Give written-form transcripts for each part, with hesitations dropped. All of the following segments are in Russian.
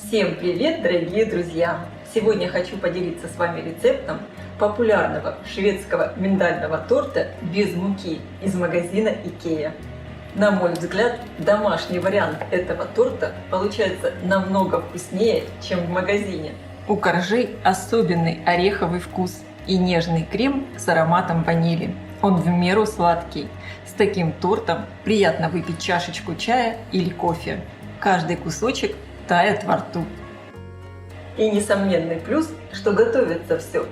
Всем привет, дорогие друзья! Сегодня хочу поделиться с вами рецептом популярного шведского миндального торта без муки из магазина IKEA. На мой взгляд, домашний вариант этого торта получается намного вкуснее, чем в магазине. У коржей особенный ореховый вкус и нежный крем с ароматом ванили. Он в меру сладкий. С таким тортом приятно выпить чашечку чая или кофе. Каждый кусочек тает во рту. И несомненный плюс, что готовится все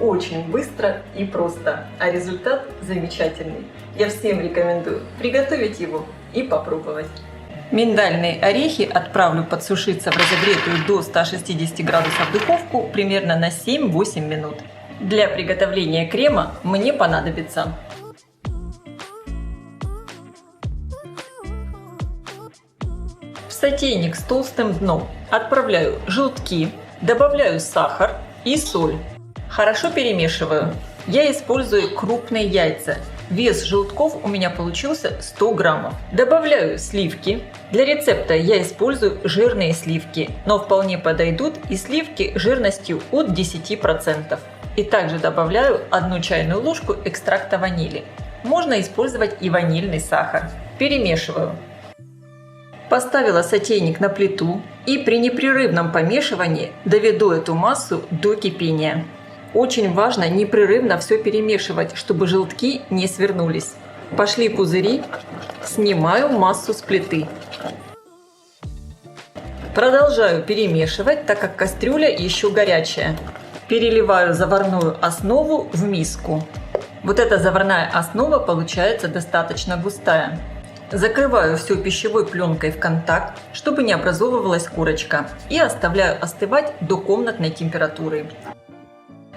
очень быстро и просто, а результат замечательный. Я всем рекомендую приготовить его и попробовать. Миндальные орехи отправлю подсушиться в разогретую до 160 градусов духовку примерно на 7-8 минут. Для приготовления крема мне понадобится в сотейник с толстым дном отправляю желтки, добавляю сахар и соль. Хорошо перемешиваю. Я использую крупные яйца. Вес желтков у меня получился 100 граммов. Добавляю сливки. Для рецепта я использую жирные сливки, но вполне подойдут и сливки жирностью от 10%. И также добавляю 1 чайную ложку экстракта ванили. Можно использовать и ванильный сахар. Перемешиваю. Поставила сотейник на плиту и при непрерывном помешивании доведу эту массу до кипения. Очень важно непрерывно все перемешивать, чтобы желтки не свернулись. Пошли пузыри, снимаю массу с плиты. Продолжаю перемешивать, так как кастрюля еще горячая. Переливаю заварную основу в миску. Вот эта заварная основа получается достаточно густая. Закрываю все пищевой пленкой в контакт, чтобы не образовывалась корочка, и оставляю остывать до комнатной температуры.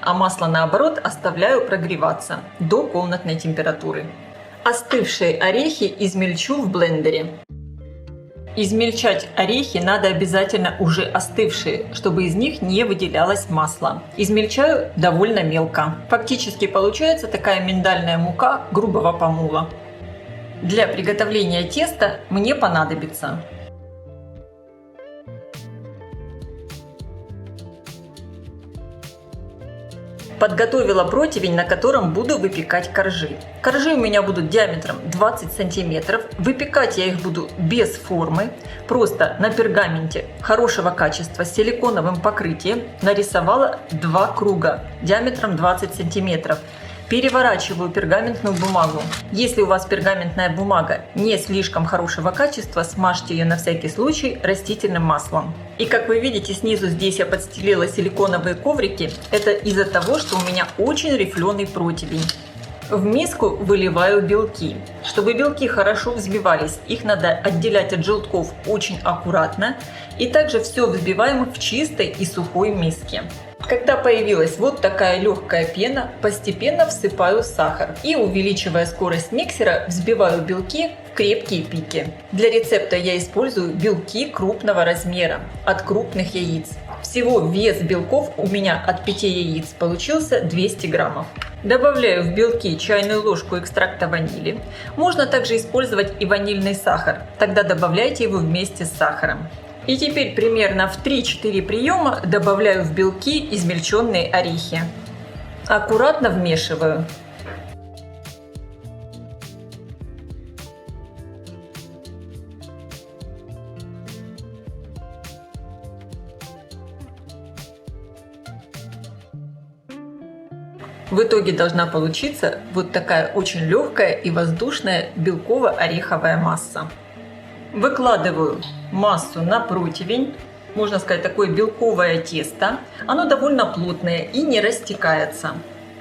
А масло, наоборот, оставляю прогреваться до комнатной температуры. Остывшие орехи измельчу в блендере. Измельчать орехи надо обязательно уже остывшие, чтобы из них не выделялось масло. Измельчаю довольно мелко. Фактически получается такая миндальная мука грубого помола. Для приготовления теста мне понадобится подготовила противень, на котором буду выпекать коржи. Коржи у меня будут диаметром 20 сантиметров. Выпекать я их буду без формы, просто на пергаменте хорошего качества с силиконовым покрытием нарисовала 2 круга диаметром 20 сантиметров. Переворачиваю пергаментную бумагу. Если у вас пергаментная бумага не слишком хорошего качества, смажьте ее на всякий случай растительным маслом. И как вы видите, снизу здесь я подстелила силиконовые коврики. Это из-за того, что у меня очень рифленый противень. В миску выливаю белки. Чтобы белки хорошо взбивались, их надо отделять от желтков очень аккуратно. И также все взбиваем в чистой и сухой миске. Когда появилась вот такая легкая пена, постепенно всыпаю сахар и, увеличивая скорость миксера, взбиваю белки в крепкие пики. Для рецепта я использую белки крупного размера от крупных яиц. Всего вес белков у меня от 5 яиц получился 200 граммов. Добавляю в белки чайную ложку экстракта ванили. Можно также использовать и ванильный сахар, тогда добавляйте его вместе с сахаром. И теперь примерно в 3-4 приема добавляю в белки измельченные орехи. Аккуратно вмешиваю. В итоге должна получиться вот такая очень легкая и воздушная белково-ореховая масса. Выкладываю массу на противень, можно сказать, такое белковое тесто. Оно довольно плотное и не растекается.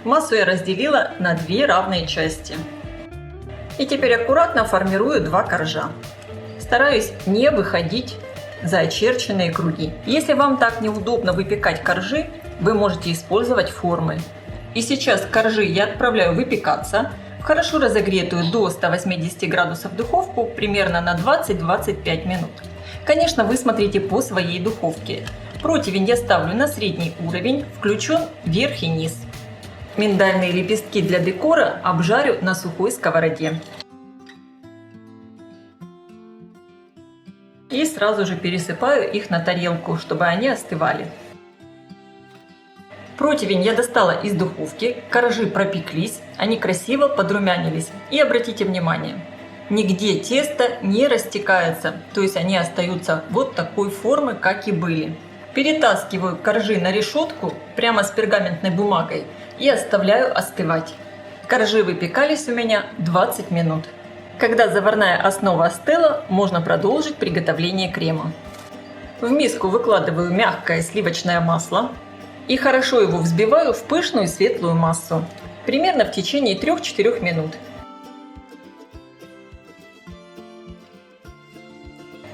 Массу я разделила на 2 равные части. И теперь аккуратно формирую 2 коржа. Стараюсь не выходить за очерченные круги. Если вам так неудобно выпекать коржи, вы можете использовать формы. И сейчас коржи я отправляю выпекаться в хорошо разогретую до 180 градусов духовку примерно на 20-25 минут. Конечно, вы смотрите по своей духовке. Противень я ставлю на средний уровень, включен верх и низ. Миндальные лепестки для декора обжарю на сухой сковороде. И сразу же пересыпаю их на тарелку, чтобы они остывали. Противень я достала из духовки, коржи пропеклись, они красиво подрумянились. И обратите внимание, нигде тесто не растекается, то есть они остаются вот такой формы, как и были. Перетаскиваю коржи на решетку прямо с пергаментной бумагой и оставляю остывать. Коржи выпекались у меня 20 минут. Когда заварная основа остыла, можно продолжить приготовление крема. В миску выкладываю мягкое сливочное масло и хорошо его взбиваю в пышную светлую массу, примерно в течение 3-4 минут.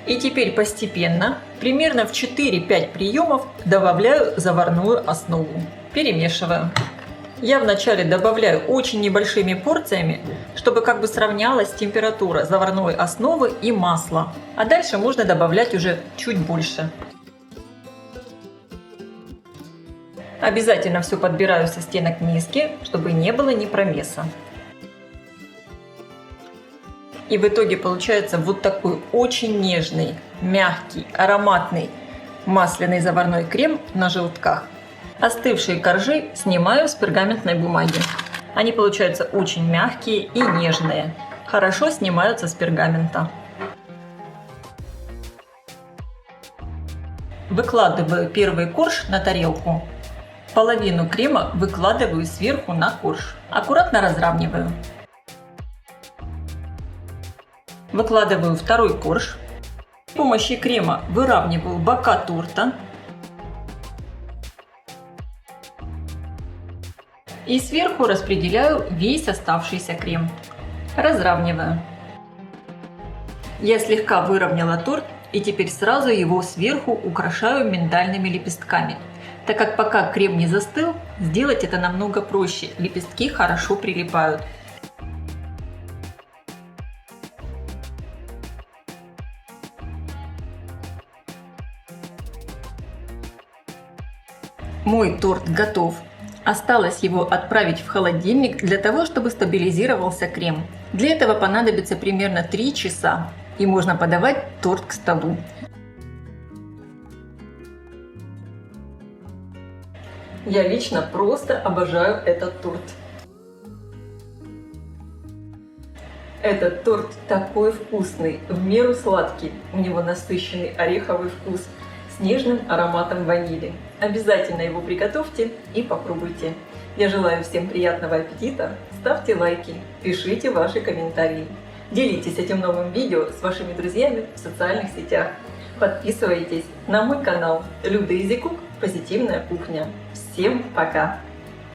И теперь постепенно, примерно в 4-5 приемов, добавляю заварную основу. Перемешиваю. Я вначале добавляю очень небольшими порциями, чтобы как бы сравнялась температура заварной основы и масла. А дальше можно добавлять уже чуть больше. Обязательно все подбираю со стенок миски, чтобы не было ни промеса. И в итоге получается вот такой очень нежный, мягкий, ароматный масляный заварной крем на желтках. Остывшие коржи снимаю с пергаментной бумаги. Они получаются очень мягкие и нежные. Хорошо снимаются с пергамента. Выкладываю первый корж на тарелку. Половину крема выкладываю сверху на корж. Аккуратно разравниваю. Выкладываю второй корж. С помощью крема выравниваю бока торта. И сверху распределяю весь оставшийся крем. Разравниваю. Я слегка выровняла торт и теперь сразу его сверху украшаю миндальными лепестками. Так как пока крем не застыл, сделать это намного проще. Лепестки хорошо прилипают. Мой торт готов. Осталось его отправить в холодильник для того, чтобы стабилизировался крем. Для этого понадобится примерно 3 часа. И можно подавать торт к столу. Я лично просто обожаю этот торт. Этот торт такой вкусный, в меру сладкий. У него насыщенный ореховый вкус с нежным ароматом ванили. Обязательно его приготовьте и попробуйте. Я желаю всем приятного аппетита. Ставьте лайки, пишите ваши комментарии. Делитесь этим новым видео с вашими друзьями в социальных сетях. Подписывайтесь на мой канал Люда Изи Кук Позитивная кухня. Всем пока!